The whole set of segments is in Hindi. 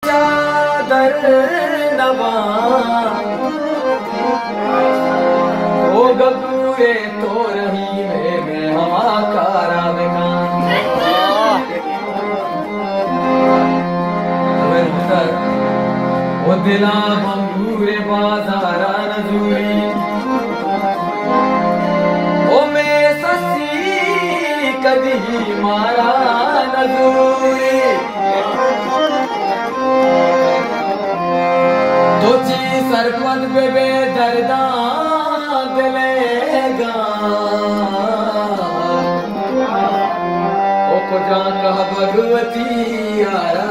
चादर नवा ओ गगुए तो रही में हवा कारा ओ दिला बंगूरे बाजारा नजूरी ओ मैं ससी कदी मारा नजूरी तुझी सरपद बेबे दर्दा दिलेगा ओ कुजा कह भगवती यारा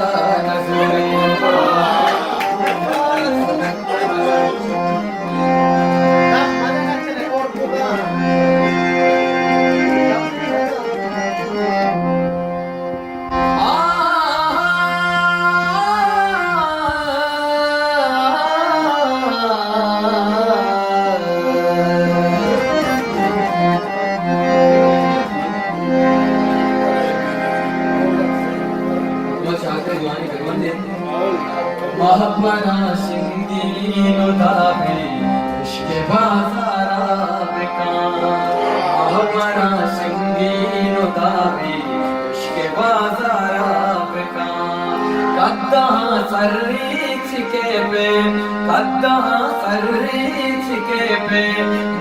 नजूरी महापरा सिंगीनो दाबे इश्के बाजारा बेकार महापरा सिंगीनो दाबे इश्के बाजारा बेकार कद्दा सर्रीच के पे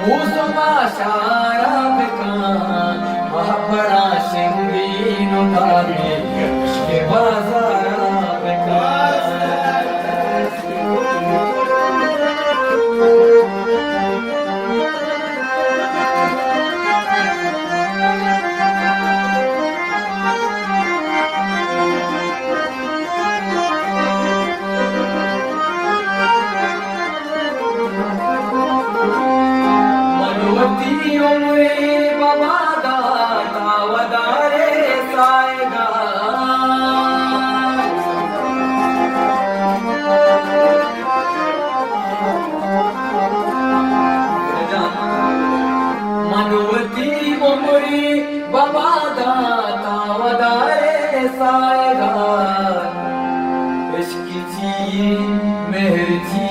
मूसमा शारा बेकार महापरा सिंगीनो दाबे इश्के बाजारा बेकार उमरे बाबा दाता वदारे साएगा मनोवती उमरे बाबा दाता वदारे साएगा इश्क जी मेहर जी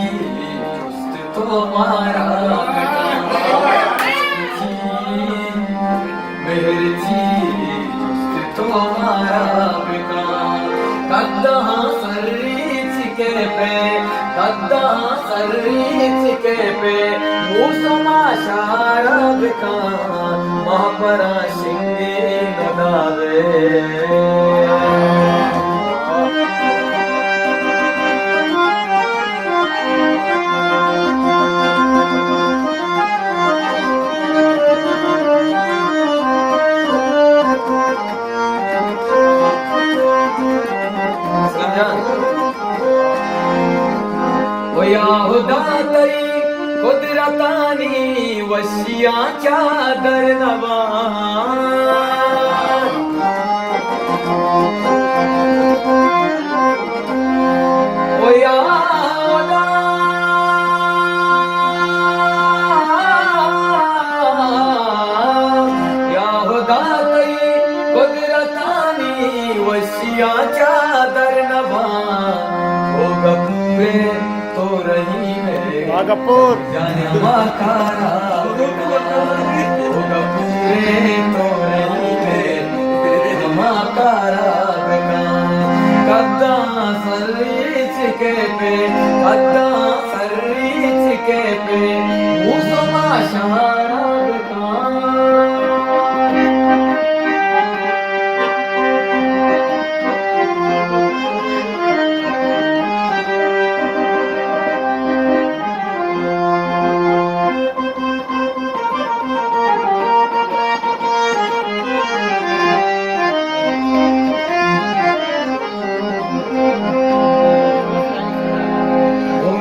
तुम्हारा तुम्हारा बेकार कद्दा सर्रीच के पे मूसमा शारा बेकार महापरा शिंगे नदावे याहुदा तरी कुदरतानी वशिया चादर नवा ओ याहुदा तरी कुदरतानी वशिया चादर नवा ओ गपूरे तो रही है नागपुर जाने माकारा ओ गपूरे तो रही है माकारा कद्दा सर्रीच के पे मूसमा शारा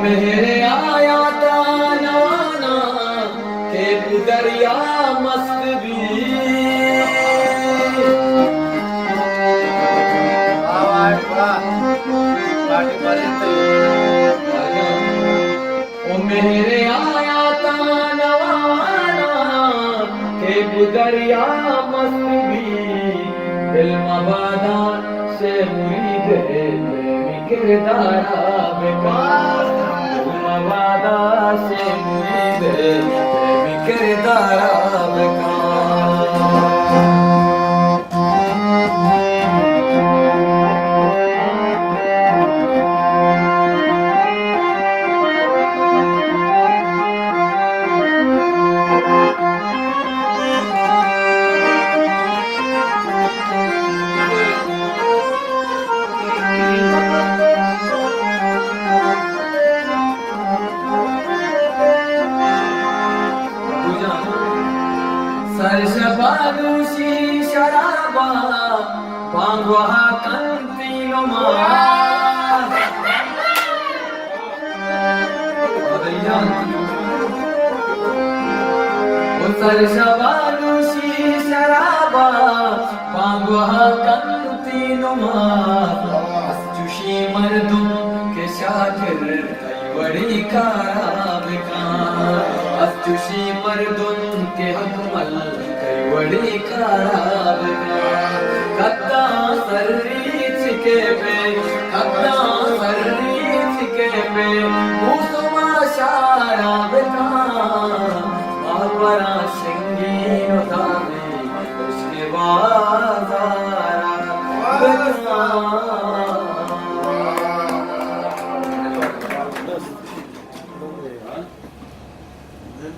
मेरे आया ताना के दरिया मस्त भी ओ मेरे आया ताना के दरिया मस्त भी दिल मबादा से मुरीद प्रेमी के किरदारा बेकार वादा से मुरीद प्रेमी किरदारा बेकार सरशबानुशी शराबा बांगवा कंतीनो सरशबानुशी शराबा बांगवा कंतीनो चुशी मर्दों के शागिर कई बड़ी खराब चुशी मर्दों के हकमल कई बड़ी खराब कद्दा सर्रीच के पे कद्दा सर्रीच के पे मुसमा शारा बेका बाबरा शंगीन दामे उसके बाजारा बेका